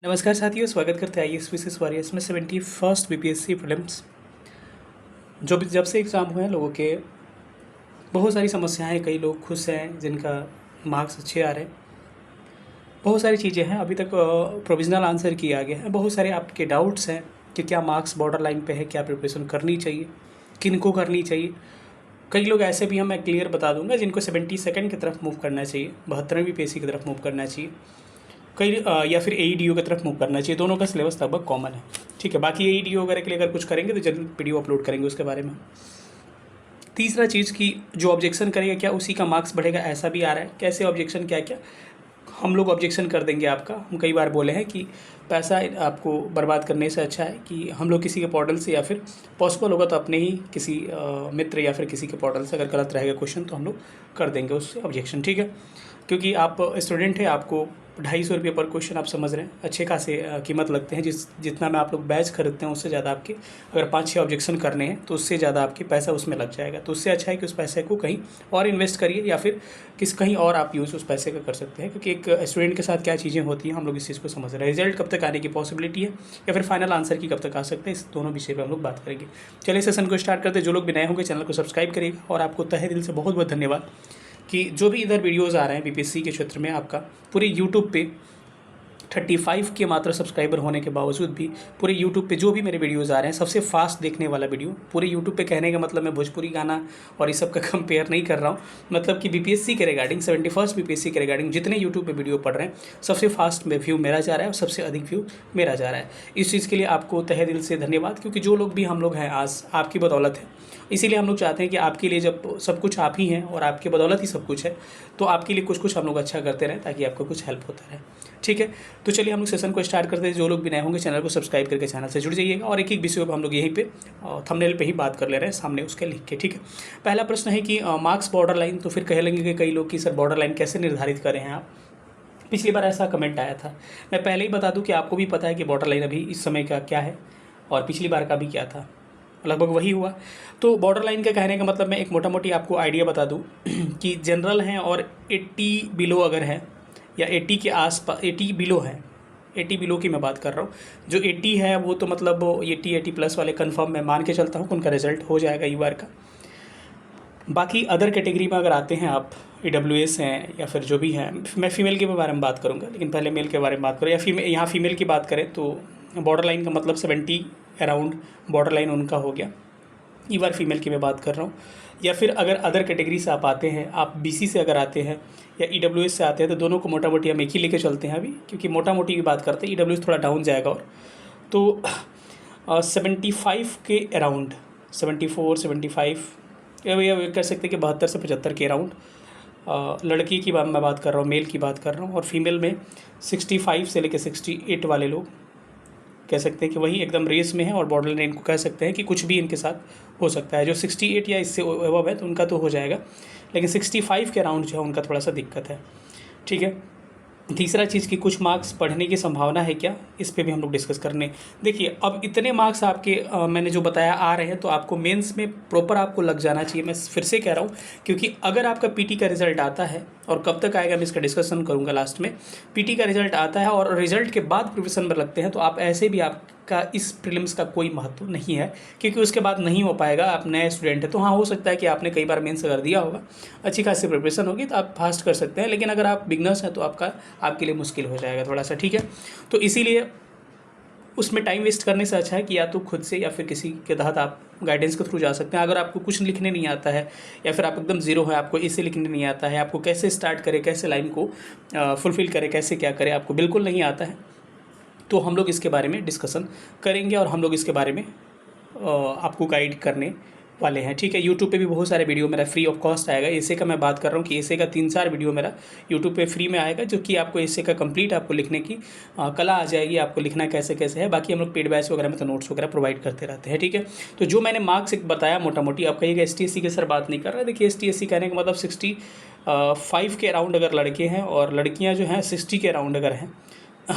नमस्कार साथियों, स्वागत करते हैं आईएएस विशेष वॉरियर्स में 71st बीपीएससी प्रीलिम्स। जो भी जब से एग्ज़ाम हुए हैं लोगों के बहुत सारी समस्याएं हैं। कई लोग खुश हैं जिनका मार्क्स अच्छे आ रहे हैं। बहुत सारी चीज़ें हैं, अभी तक प्रोविज़नल आंसर किया गया है। बहुत सारे आपके डाउट्स हैं कि क्या मार्क्स बॉर्डर लाइन पे है, क्या प्रिपरेशन करनी चाहिए, किनको करनी चाहिए। कई लोग ऐसे भी हैं, मैं क्लियर बता दूंगा, जिनको 72nd की तरफ मूव करना चाहिए, 72वीं बीपीएससी की तरफ मूव करना चाहिए, कई या फिर एईडीओ की तरफ मूव करना चाहिए। दोनों का सिलेबस लगभग कॉमन है। ठीक है, बाकी एईडीओ वगैरह के लिए अगर कुछ करेंगे तो जल्द वीडियो अपलोड करेंगे उसके बारे में। तीसरा चीज़ की जो ऑब्जेक्शन करेगा क्या उसी का मार्क्स बढ़ेगा, ऐसा भी आ रहा है। कैसे ऑब्जेक्शन, क्या क्या हम लोग ऑब्जेक्शन कर देंगे आपका। हम कई बार बोले हैं कि पैसा आपको बर्बाद करने से अच्छा है कि हम लोग किसी के पोर्टल से, या फिर पॉसिबल होगा तो अपने ही किसी मित्र या फिर किसी के पोर्टल से अगर गलत रहेगा क्वेश्चन तो हम लोग कर देंगे उससे ऑब्जेक्शन। ठीक है, क्योंकि आप स्टूडेंट हैं, आपको 250 रुपये पर क्वेश्चन आप समझ रहे हैं, अच्छे खासे कीमत लगते हैं। जितना में आप लोग बैच खरीदते हैं उससे ज़्यादा आपके अगर 5-6 ऑब्जेक्शन करने हैं तो उससे ज़्यादा आपके पैसा उसमें लग जाएगा। तो उससे अच्छा है कि उस पैसे को कहीं और इन्वेस्ट करिए, या फिर कहीं और आप यूज़ उस पैसे का कर सकते हैं। क्योंकि एक स्टूडेंट के साथ क्या चीज़ें होती हैं हम लोग इस चीज़ को समझ रहे हैं। रिजल्ट कब तक आने की पॉसिबिलिटी है, या फिर फाइनल आंसर की कब तक आ सकते हैं, इस दोनों विषय पर हम लोग बात करेंगे। चलिए सेशन को स्टार्ट करते हैं। जो लोग भी नए होंगे चैनल को सब्सक्राइब करिएगा, और आपको तहे दिल से बहुत बहुत धन्यवाद कि जो भी इधर वीडियोज़ आ रहे हैं बीपीएससी के क्षेत्र में, आपका पूरे यूट्यूब पे 35 के मात्र सब्सक्राइबर होने के बावजूद भी पूरे यूट्यूब पे जो भी मेरे वीडियोज़ आ रहे हैं, सबसे फास्ट देखने वाला वीडियो पूरे यूट्यूब पे। कहने का मतलब मैं भोजपुरी गाना और इस सब का कंपेयर नहीं कर रहा हूँ, मतलब कि बीपीएससी के रिगार्डिंग 71st बीपीएससी के रिगार्डिंग जितने यूट्यूब पे वीडियो पढ़ रहे हैं, सबसे फास्ट में व्यू मेरा जा रहा है और सबसे अधिक व्यू मेरा जा रहा है। इस चीज़ के लिए आपको तहे दिल से धन्यवाद, क्योंकि जो लोग भी हम लोग हैं आज आपकी बदौलत है। इसीलिए हम लोग चाहते हैं कि आपके लिए जब सब कुछ आप ही हैं और आपकी बदौलत ही सब कुछ है, तो आपके लिए कुछ कुछ हम लोग अच्छा करते रहें ताकि आपको कुछ हेल्प होता रहे। ठीक है, तो चलिए हम लोग सेशन को स्टार्ट करते हैं। जो लोग भी नए होंगे चैनल को सब्सक्राइब करके चैनल से जुड़ जाइएगा, और एक एक विषय पर हम लोग यहीं पे थंबनेल पे ही बात कर ले रहे हैं, सामने उसके लिख के। ठीक है, पहला प्रश्न है कि मार्क्स बॉर्डर लाइन। तो फिर कह लेंगे कि कई लोग कि सर बॉर्डर लाइन कैसे निर्धारित करें हैं आप। पिछली बार ऐसा कमेंट आया था। मैं पहले ही बता दूं कि आपको भी पता है कि बॉर्डर लाइन अभी इस समय का क्या है, और पिछली बार का भी क्या था, लगभग वही हुआ। तो बॉर्डर लाइन का कहने का मतलब मैं एक मोटा मोटी आपको आइडिया बता दूं कि जनरल हैं और 80 बिलो अगर है, या 80 के आसपास, 80 बिलो है, 80 बिलो की मैं बात कर रहा हूँ। जो 80 है वो तो मतलब 80 प्लस वाले कंफर्म मैं मान के चलता हूँ कि उनका रिजल्ट हो जाएगा ई बार का। बाकी अदर कैटेगरी में अगर आते हैं आप, EWS हैं या फिर जो भी हैं, मैं फ़ीमेल के बारे में बात करूँगा, लेकिन पहले मेल के बारे में बात करूँ, या यहाँ फ़ीमेल की बात करें तो बॉर्डर लाइन का मतलब 70 अराउंड बॉर्डर लाइन उनका हो गया। ई बार फीमेल की मैं बात कर रहा हूँ। या फिर अगर अदर कैटेगरी से आप आते हैं, आप BC से अगर आते हैं या EWS से आते हैं, तो दोनों को मोटा मोटी हम एक ही लेके चलते हैं अभी, क्योंकि मोटा मोटी की बात करते हैं। EWS थोड़ा डाउन जाएगा, और तो 75 के अराउंड, 74 75 या कह सकते हैं कि 72 से 75 के अराउंड लड़की की बात मैं बात कर रहा हूँ, मेल की बात कर रहा हूँ। और फीमेल में 65 से लेकर 68 वाले लोग कह सकते हैं कि वही एकदम रेस में है, और बॉर्डर लाइन को कह सकते हैं कि कुछ भी इनके साथ हो सकता है। जो 68 या इससे अबव है तो उनका तो हो जाएगा, लेकिन 65 के अराउंड जो है उनका थोड़ा सा दिक्कत है। ठीक है, तीसरा चीज़ कि कुछ मार्क्स पढ़ने की संभावना है क्या, इस पे भी हम लोग डिस्कस करने। देखिए, अब इतने मार्क्स आपके मैंने जो बताया आ रहे हैं, तो आपको मेंस में प्रॉपर आपको लग जाना चाहिए। मैं फिर से कह रहा हूँ, क्योंकि अगर आपका पीटी का रिजल्ट आता है, और कब तक आएगा मैं इसका डिस्कशन करूँगा लास्ट में। पीटी का रिजल्ट आता है और रिजल्ट के बाद प्रोविज़न में लगते हैं, तो आप ऐसे भी आपका इस प्रीलिम्स का कोई महत्व नहीं है, क्योंकि उसके बाद नहीं हो पाएगा। आप नए स्टूडेंट हैं तो हाँ, हो सकता है कि आपने कई बार मेंस अगर दिया होगा, अच्छी खासी प्रिपरेशन होगी तो आप फास्ट कर सकते हैं, लेकिन अगर आप बिगनर्स हैं तो आपके लिए मुश्किल हो जाएगा थोड़ा सा। ठीक है, तो इसीलिए उसमें टाइम वेस्ट करने से अच्छा है कि या तो खुद से या फिर किसी के तहत आप गाइडेंस के थ्रू जा सकते हैं। अगर आपको कुछ लिखने नहीं आता है, या फिर आप एकदम ज़ीरो है, आपको इसे लिखने नहीं आता है, आपको कैसे स्टार्ट करें, कैसे लाइन को फुलफ़िल करें, कैसे क्या करें, आपको बिल्कुल नहीं आता है, तो हम लोग इसके बारे में डिस्कशन करेंगे, और हम लोग इसके बारे में आपको गाइड करने वाले हैं। ठीक है, यूट्यूब पे भी बहुत सारे वीडियो मेरा फ्री ऑफ कॉस्ट आएगा। एसे का मैं बात कर रहा हूँ कि एसे का 3-4 वीडियो मेरा यूट्यूब पे फ्री में आएगा, जो कि आपको एसे का कंप्लीट आपको लिखने की कला आ जाएगी, आपको लिखना कैसे कैसे है। बाकी हम लोग पेड बैच वगैरह में तो नोट्स वगैरह प्रोवाइड करते रहते हैं। ठीक है, तो जो मैंने मार्क्स एक बताया मोटा मोटी, आप कहिएगा ST SC के सर बात नहीं कर रहा है। देखिए, ST SC कहने का मतलब 65 के अराउंड अगर लड़के हैं, और लड़कियाँ जो हैं 60 के अराउंड अगर हैं,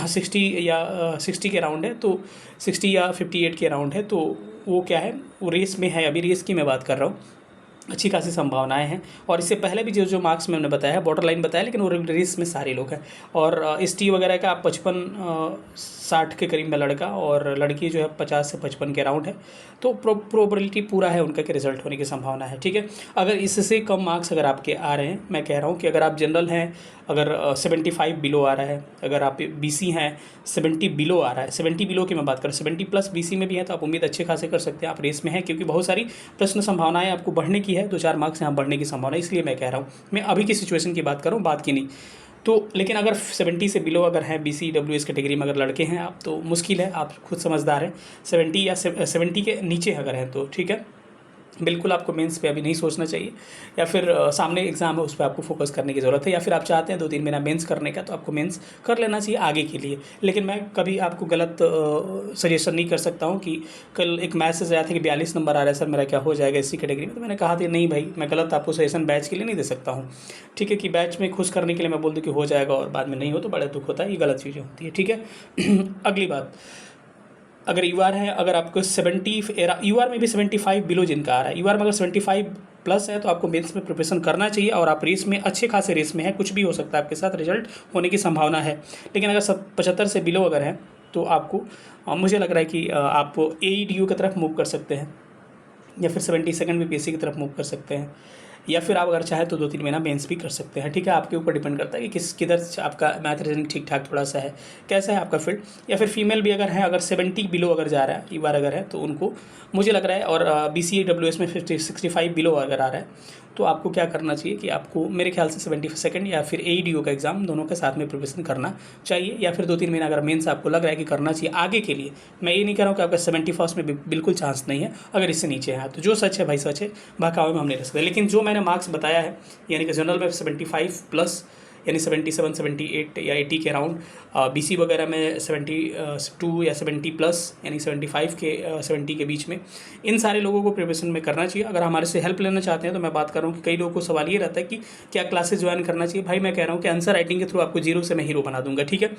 60 के अराउंड है, तो 60 या 58 के अराउंड है, तो वो क्या है, वो रेस में है। अभी रेस की मैं बात कर रहा हूँ। अच्छी खासी संभावनाएं हैं। और इससे पहले भी जो जो मार्क्स मैंने बताया है, बॉर्डर लाइन बताया, लेकिन वो रेस में सारे लोग हैं। और ST वगैरह का आप 55-60 के करीब में लड़का, और लड़की जो है 50 से 55 के अराउंड है। तो प्रोबेबिलिटी पूरा है उनका कि रिजल्ट होने की संभावना है, ठीक है। अगर इससे कम मार्क्स अगर आपके आ रहे हैं, मैं कह रहा हूँ कि अगर आप जनरल हैं, अगर 75 बिलो आ रहा है, अगर आप BC हैं 70 बिलो आ रहा है, 70 बिलो की मैं बात करूँ, 70 प्लस BC में भी है, तो आप उम्मीद अच्छे खासे कर सकते हैं, आप रेस में हैं, क्योंकि बहुत सारी प्रश्न संभावनाएं आपको बढ़ने की है, 2-4 मार्क्स यहाँ बढ़ने की संभावना है। इसलिए मैं कह रहा हूँ, मैं अभी की सिचुएशन की बात कर रहा हूँ, बाद की नहीं। तो लेकिन अगर 70 से बिलो अगर हैं, BC WS कैटेगरी में अगर लड़के हैं आप, तो मुश्किल है, आप खुद समझदार हैं। 70 या 70 के नीचे अगर हैं तो ठीक है, बिल्कुल आपको मेंस पे अभी नहीं सोचना चाहिए, या फिर सामने एग्ज़ाम है उस पर आपको फोकस करने की ज़रूरत है, या फिर आप चाहते हैं 2-3 महीना मेंस करने का, तो आपको मेंस कर लेना चाहिए आगे के लिए। लेकिन मैं कभी आपको गलत सजेशन नहीं कर सकता हूँ कि कल एक मैसेज आया था कि 42 नंबर आ रहा है सर, मेरा क्या हो जाएगा इसी कैटेगरी में, तो मैंने कहा था नहीं भाई, मैं गलत आपको सजेशन बैच के लिए नहीं दे सकता हूँ, ठीक है, कि बैच में खुश करने के लिए मैं बोल दूँ कि हो जाएगा और बाद में नहीं हो तो बड़ा दुख होता है, ये गलत चीज़ें होती है, ठीक है। अगली बात, अगर UR है, अगर आपको 70 UR में भी 75 बिलो जिनका आ रहा है, UR में अगर 75 प्लस है, तो आपको मेंस में प्रिपरेशन करना चाहिए, और आप रेस में अच्छे खासे रेस में है, कुछ भी हो सकता है आपके साथ, रिजल्ट होने की संभावना है। लेकिन अगर 75 से बिलो अगर है, तो आपको मुझे लग रहा है कि आप AEDU की तरफ मूव कर सकते हैं, या फिर 72nd BPSC की तरफ मूव कर सकते हैं, या फिर आप अगर चाहें तो 2-3 महीना मेंस भी कर सकते हैं, ठीक है। आपके ऊपर डिपेंड करता है कि किधर से आपका मैथ रीजनिंग ठीक ठाक थोड़ा सा है, कैसा है आपका फील्ड। या फिर फीमेल भी अगर है, अगर 70 बिलो अगर जा रहा है UR अगर है, तो उनको मुझे लग रहा है, और BCA WS में 65 बिलो अगर आ रहा है, तो आपको क्या करना चाहिए कि आपको मेरे ख्याल से 72nd या फिर AEDU का एग्ज़ाम दोनों के साथ में प्रिपरेशन करना चाहिए, या फिर 2-3 महीना अगर मेंस आपको लग रहा है कि करना चाहिए आगे के लिए। मैं ये नहीं कह रहा हूँ कि आपका 71st में बिल्कुल चांस नहीं है, अगर इससे नीचे है तो जो सच है भाई सच है, बहकावे में हम नहीं रह सकते। लेकिन जो मैंने मार्क्स बताया है, यानी कि जनरल में 75 प्लस, यानी 77, 78 या 80 के अराउंड, BC वगैरह में 72 या 70 प्लस, यानी 75 के 70 के बीच में, इन सारे लोगों को प्रिपरेशन में करना चाहिए। अगर हमारे से हेल्प लेना चाहते हैं, तो मैं बात कर रहा हूँ कि कई लोगों को सवाल ये रहता है कि क्या क्लासेस ज्वाइन करना चाहिए। भाई मैं कह रहा हूँ कि आंसर राइटिंग के थ्रू आपको जीरो से मैं हीरो बना दूंगा, ठीक है।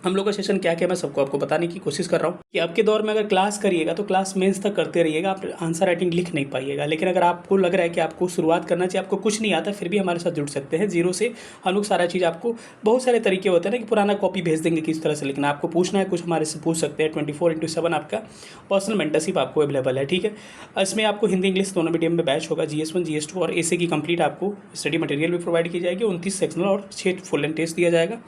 हम लोग का सेशन क्या क्या मैं सबको आपको बताने की कोशिश कर रहा हूँ कि आपके दौर में अगर क्लास करिएगा तो क्लास मेंस तक करते रहिएगा, आप आंसर राइटिंग लिख नहीं पाइएगा। लेकिन अगर आपको लग रहा है कि आपको शुरुआत करना चाहिए, आपको कुछ नहीं आता, फिर भी हमारे साथ जुड़ सकते हैं जीरो से। हम लोग सारा चीज़, आपको बहुत सारे तरीके होते हैं ना कि पुराना कॉपी भेज देंगे किस तरह से लिखना, आपको पूछना है कुछ हमारे से पूछ सकते हैं। 24/7 आपका पर्सनल मेंटरशिप आपको अवेलेबल है, ठीक है। इसमें आपको हिंदी इंग्लिश दोनों मीडियम में बैच होगा, GS1 GS2 और ऐसे की कंप्लीट आपको स्टडी मटेरियल भी प्रोवाइड की जाएगी, 29 सेक्शनल और 6 फुल एंड टेस्ट दिया जाएगा,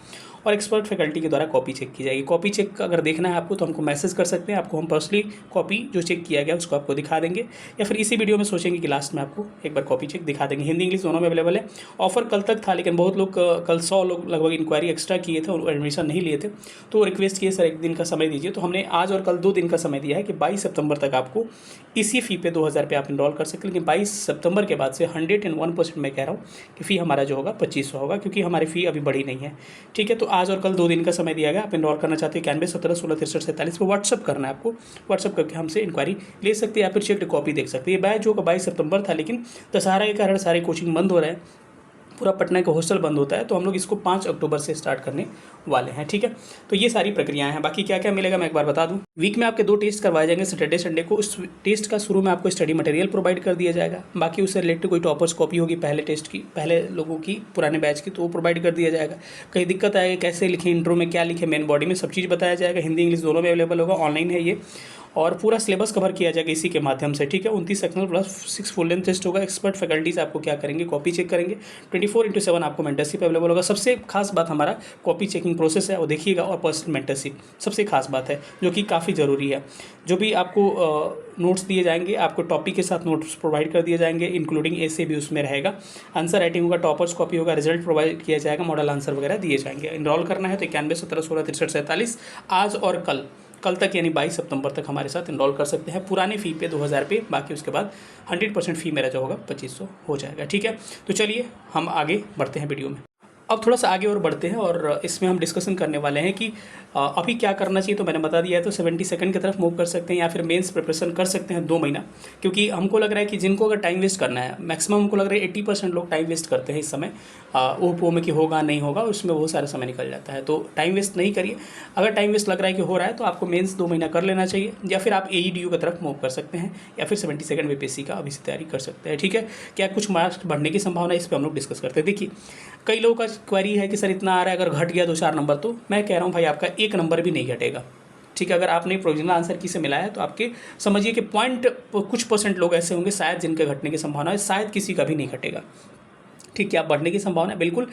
और एक्सपर्ट फैकल्टी के द्वारा कॉपी चेक की जाएगी। कॉपी चेक अगर देखना है आपको तो हमको मैसेज कर सकते हैं, आपको हम पर्सनली कॉपी जो चेक किया गया उसको आपको दिखा देंगे, या फिर इसी वीडियो में सोचेंगे कि लास्ट में आपको एक बार कॉपी चेक दिखा देंगे। हिंदी इंग्लिश दोनों में अवेलेबल है। ऑफर कल तक था, लेकिन बहुत लोग कल 100 लोग लगभग इंक्वायरी एक्स्ट्रा किए थे और एडमिशन नहीं लिए थे, तो रिक्वेस्ट किए सर एक दिन का समय दीजिए, तो हमने आज और कल 2 दिन का समय दिया है कि 22 सितंबर तक आपको इसी फ़ी पे 2000 रुपये आप इनरोल कर सकते हैं। लेकिन 22 सितंबर के बाद से 101% मैं कह रहा हूँ कि फ़ी हमारा जो होगा 2500 होगा, क्योंकि हमारी फ़ी अभी बढ़ी नहीं है, ठीक है। तो आज और कल 2 दिन का समय दिया गया। आप इनरोल करना चाहते हैं 91 17 16 63 47 पर व्हाट्सअप करना है आपको, व्हाट्सअप करके हमसे इंक्वायरी ले सकते हैं, या फिर चेक कॉपी देख सकते हैं। ये बैच जो 22 सितंबर था, लेकिन दशहरा के कारण सारे कोचिंग बंद हो रहे हैं, पूरा पटना का हॉस्टल बंद होता है, तो हम लोग इसको 5 अक्टूबर से स्टार्ट करने वाले हैं, ठीक है। तो ये सारी प्रक्रियाएं हैं। बाकी क्या क्या मिलेगा मैं एक बार बता दूं। वीक में आपके 2 टेस्ट करवाए जाएंगे, सैटरडे संडे को। उस टेस्ट का शुरू में आपको स्टडी मटेरियल प्रोवाइड कर दिया जाएगा, बाकी उससे रिलेटेड कोई टॉपर्स कॉपी होगी पहले टेस्ट की, पहले लोगों की पुराने बैच की, तो वो प्रोवाइड कर दिया जाएगा। कहीं दिक्कत आएगी कैसे लिखें, इंट्रो में क्या लिखें, मेन बॉडी में सब चीज़ बताया जाएगा। हिंदी इंग्लिश दोनों में अवेलेबल होगा, ऑनलाइन है ये, और पूरा सिलेबस कवर किया जाएगा इसी के माध्यम से, ठीक है। 29 sectional plus 6 full length test होगा। एक्सपर्ट फैकल्टीज आपको क्या करेंगे, कॉपी चेक करेंगे। 24/7 आपको मेंटरशिप अवेलेबल होगा। सबसे खास बात हमारा कॉपी चेकिंग प्रोसेस है वो देखिएगा, और पर्सनल मेंटरशिप सबसे खास बात है जो कि काफ़ी ज़रूरी है। जो भी आपको नोट्स दिए जाएंगे, आपको टॉपिक के साथ नोट्स प्रोवाइड कर दिए जाएंगे, इंक्लूडिंग ऐसे भी उसमें रहेगा। आंसर राइटिंग होगा, टॉपर्स कॉपी होगा, रिजल्ट प्रोवाइड किया जाएगा, मॉडल आंसर वगैरह दिए जाएंगे। इनरोल करना है तो 91 17 16 63 47 आज और कल तक, यानी 22 सितंबर तक हमारे साथ इनरोल कर सकते हैं। पुराने फ़ी पे 2000 पे, बाकी उसके बाद 100% फ़ी मेरा जो होगा 2500 हो जाएगा, ठीक है। तो चलिए हम आगे बढ़ते हैं वीडियो में। अब थोड़ा सा आगे और बढ़ते हैं और इसमें हम डिस्कशन करने वाले हैं कि अभी क्या करना चाहिए। तो मैंने बता दिया है, तो 72nd की तरफ मूव कर सकते हैं या फिर मेंस प्रिपरेशन कर सकते हैं 2 महीना, क्योंकि हमको लग रहा है कि जिनको अगर टाइम वेस्ट करना है, मैक्सिमम हमको लग रहा है 80% लोग टाइम वेस्ट करते हैं इस समय ओ में कि होगा नहीं होगा, उसमें बहुत सारा समय निकल जाता है। तो टाइम वेस्ट नहीं करिए। अगर टाइम वेस्ट लग रहा है कि हो रहा है तो आपको मेंस 2 महीना कर लेना चाहिए, या फिर आप AEDU की तरफ मूव कर सकते हैं, या फिर 72nd बीपीएससी का अभी से तैयारी कर सकते हैं। ठीक है, क्या कुछ मार्क्स बढ़ने की संभावना है, इस पर हम लोग डिस्कस करते हैं। देखिए, कई लोगों का क्वेरी है कि सर इतना आ रहा है, अगर घट गया 2-4 नंबर, तो मैं कह रहा हूँ भाई आपका 1 नंबर भी नहीं घटेगा। ठीक है, अगर आपने प्रोविजनल आंसर की से मिलाया है तो आपके समझिए कि कुछ परसेंट लोग ऐसे होंगे शायद जिनके घटने की संभावना है, शायद किसी का भी नहीं घटेगा। ठीक है, आप बढ़ने की संभावना है बिल्कुल।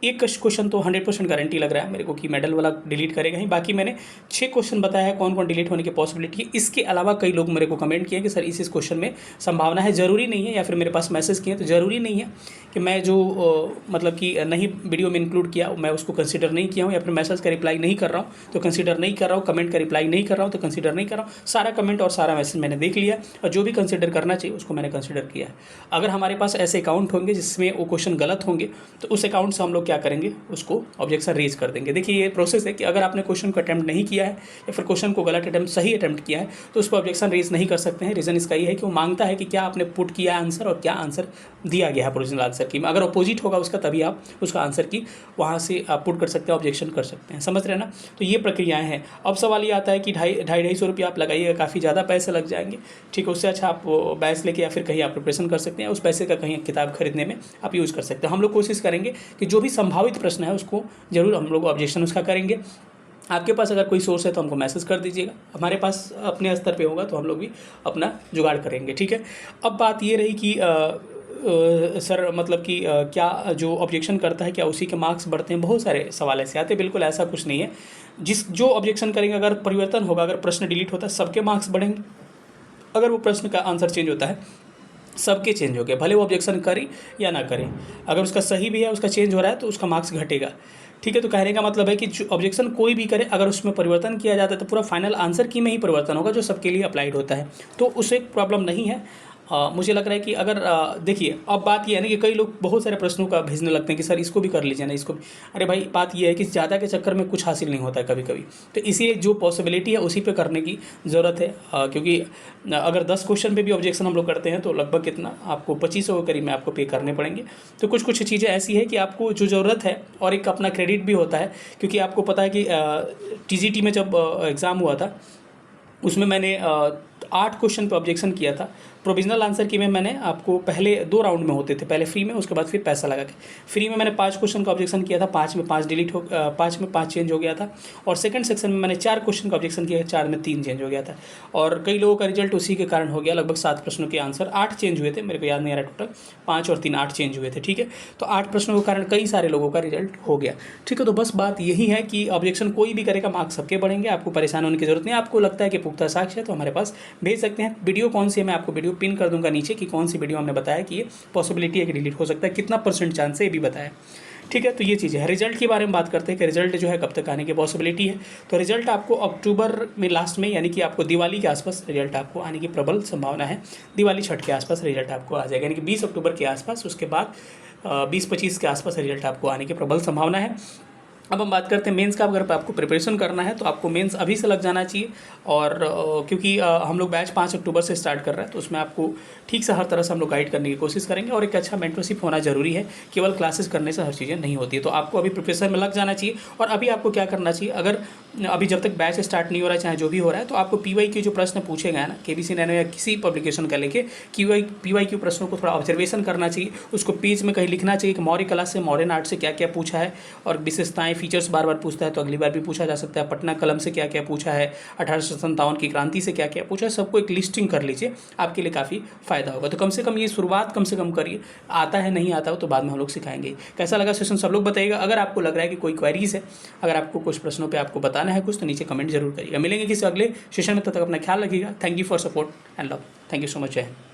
एक क्वेश्चन तो 100% गारंटी लग रहा है मेरे को कि मेडल वाला डिलीट करेगा ही। बाकी मैंने 6 क्वेश्चन बताया है कौन कौन डिलीट होने की पॉसिबिलिटी है। इसके अलावा कई लोग मेरे को कमेंट किए कि सर इस क्वेश्चन में संभावना है, ज़रूरी नहीं है, या फिर मेरे पास मैसेज किए तो ज़रूरी नहीं है कि मैं जो मतलब कि नहीं वीडियो में इंक्लूड किया मैं उसको कंसिडर नहीं किया हूँ, या फिर मैसेज का रिप्लाई नहीं कर रहा हूँ तो कंसिडर नहीं कर रहा हूँ, कमेंट का रिप्लाई नहीं कर रहा हूँ तो कंसिडर नहीं कर रहा हूँ। सारा कमेंट और सारा मैसेज मैंने देख लिया और जो भी कंसिडर करना चाहिए उसको मैंने कंसिडर किया है। अगर हमारे पास ऐसे अकाउंट होंगे जिसमें वो क्वेश्चन गलत होंगे तो उस अकाउंट से हम लोग क्या करेंगे, उसको ऑब्जेक्शन रेज कर देंगे। देखिए, ये प्रोसेस है कि अगर आपने क्वेश्चन को अटैम्प्ट नहीं किया है या फिर क्वेश्चन को गलत अटैम्प्ट सही अटैम्प्ट किया है तो उस पर ऑब्जेक्शन रेज नहीं कर सकते हैं। रीज़न इसका ये है कि वो मांगता है कि क्या आपने पुट किया है आंसर और क्या आंसर दिया गया है प्रोविजनल आंसर की। अगर अपोजिट होगा उसका तभी आप उसका आंसर की वहाँ से आप पुट कर सकते हैं, ऑब्जेक्शन कर सकते हैं। समझ रहे हैं ना? तो ये प्रक्रियाएँ हैं। अब सवाल ये आता है कि 250 रुपये आप लगाइएगा, काफ़ी ज़्यादा पैसे लग जाएंगे। ठीक है, उससे अच्छा आप बैच लेके या फिर कहीं आप प्रिपरेशन कर सकते हैं, उस पैसे का कहीं किताब खरीदने में आप यूज़ कर सकते हैं। हम लोग कोशिश करेंगे कि जो भी संभावित प्रश्न है उसको जरूर हम लोग ऑब्जेक्शन उसका करेंगे। आपके पास अगर कोई सोर्स है तो हमको मैसेज कर दीजिएगा, हमारे पास अपने स्तर पे होगा तो हम लोग भी अपना जुगाड़ करेंगे। ठीक है, अब बात ये रही कि सर मतलब कि क्या जो ऑब्जेक्शन करता है क्या उसी के मार्क्स बढ़ते हैं। बहुत सारे सवाल ऐसे आते हैं, बिल्कुल ऐसा कुछ नहीं है। जो ऑब्जेक्शन करेंगे, अगर परिवर्तन होगा, अगर प्रश्न डिलीट होता है सबके मार्क्स बढ़ेंगे, अगर वो प्रश्न का आंसर चेंज होता है सबके चेंज हो गया, भले वो ऑब्जेक्शन करे या ना करे। अगर उसका सही भी है, उसका चेंज हो रहा है तो उसका मार्क्स घटेगा। ठीक है, तो कहने का मतलब है कि ऑब्जेक्शन कोई भी करे, अगर उसमें परिवर्तन किया जाता है तो पूरा फाइनल आंसर की में ही परिवर्तन होगा जो सबके लिए अप्लाइड होता है, तो उसे प्रॉब्लम नहीं है। मुझे लग रहा है कि अगर देखिए, अब बात ये है ना कि कई लोग बहुत सारे प्रश्नों का भेजने लगते हैं कि सर इसको भी कर लीजिए ना, इसको भी। अरे भाई, बात ये है कि ज़्यादा के चक्कर में कुछ हासिल नहीं होता है कभी कभी, तो इसीलिए जो पॉसिबिलिटी है उसी पे करने की ज़रूरत है। क्योंकि अगर 10 क्वेश्चन पे भी ऑब्जेक्शन हम लोग करते हैं तो लगभग कितना आपको 2500 के करीब में आपको पे करने पड़ेंगे। तो कुछ कुछ चीज़ें ऐसी है कि आपको जो ज़रूरत है, और एक अपना क्रेडिट भी होता है, क्योंकि आपको पता है कि TGT में जब एग्ज़ाम हुआ था उसमें मैंने 8 क्वेश्चन पे ऑब्जेक्शन किया था। प्रोविजनल आंसर की में मैंने आपको पहले 2 राउंड में होते थे, पहले फ्री में, उसके बाद फिर पैसा लगा के। फ्री में मैंने 5 क्वेश्चन का ऑब्जेक्शन किया था, 5 में 5 डिलीट हो 5 में 5 चेंज हो गया था। और सेकंड सेक्शन में मैंने 4 क्वेश्चन का ऑब्जेक्शन किया, 4 में 3 चेंज हो गया था। और कई लोगों का रिजल्ट उसी के कारण हो गया, लगभग 7 प्रश्नों के आंसर 8 चेंज हुए थे, मेरे को याद नहीं आ रहा टोटल, 5 और 3 8 चेंज हुए थे। ठीक है, तो 8 प्रश्नों के कारण कई सारे लोगों का रिजल्ट हो गया। ठीक है, तो बस बात यही है कि ऑब्जेक्शन कोई भी करेगा, मार्क्स सबके बढ़ेंगे, आपको परेशान होने की जरूरत नहीं। आपको लगता है कि पुख्ता साक्ष्य है तो हमारे पास भेज सकते हैं। वीडियो कौन सी है मैं आपको वीडियो पिन कर दूंगा नीचे कि कौन सी वीडियो हमने बताया कि ये पॉसिबिलिटी है कि डिलीट हो सकता है, कितना % चांस है ये भी बताया। ठीक है, तो ये चीज़ें है। रिजल्ट के बारे में बात करते हैं कि रिजल्ट जो है कब तक आने की पॉसिबिलिटी है। तो रिजल्ट आपको अक्टूबर में लास्ट में, यानी कि आपको दिवाली के आसपास रिजल्ट आपको आने की प्रबल संभावना है। दिवाली छठ के आसपास रिजल्ट आपको आ जाएगा, यानी कि 20 अक्टूबर के आसपास, उसके बाद 20-25 के आसपास रिजल्ट आपको आने की प्रबल संभावना है। अब हम बात करते हैं मेंस का। अगर आपको प्रिपरेशन करना है तो आपको मेंस अभी से लग जाना चाहिए। और क्योंकि हम लोग बैच 5 अक्टूबर से स्टार्ट कर रहे हैं तो उसमें आपको ठीक से हर तरह से हम लोग गाइड करने की कोशिश करेंगे। और एक अच्छा मेंटरशिप होना जरूरी है, केवल क्लासेस करने से हर चीज़ें नहीं होती है। तो आपको अभी प्रिपरेशन में लग जाना चाहिए। और अभी आपको क्या करना चाहिए, अगर अभी जब तक बैच स्टार्ट नहीं हो रहा है, चाहे जो भी हो रहा है, तो आपको PYQ जो प्रश्न पूछे गए ना KBC नैनो या किसी पब्लिकेशन का लेके PYQ प्रश्नों को थोड़ा ऑब्जर्वेशन करना चाहिए। उसको पेज में कहीं लिखना चाहिए कि मौर्य कला से, मॉडर्न आर्ट से क्या क्या पूछा है, और विशेषताएं फीचर्स बार बार पूछता है तो अगली बार भी पूछा जा सकता है। पटना कलम से क्या क्या पूछा है, 1857 की क्रांति से क्या क्या पूछा है, सबको एक लिस्टिंग कर लीजिए, आपके लिए काफ़ी फायदा होगा। तो कम से कम ये शुरुआत कम से कम करिए। आता है नहीं आता हो तो बाद में हम लोग सिखाएंगे। कैसा लगा सेशन सब लोग बताइएगा। अगर आपको लग रहा है कि कोई क्वेरीज है, अगर आपको कुछ प्रश्नों पर आपको बताना है कुछ, तो नीचे कमेंट जरूर करिएगा। मिलेंगे किसी अगले सेशन में, तब तक अपना ख्याल रखिएगा। Thank you for support and love. Thank you so much. जय हिंद।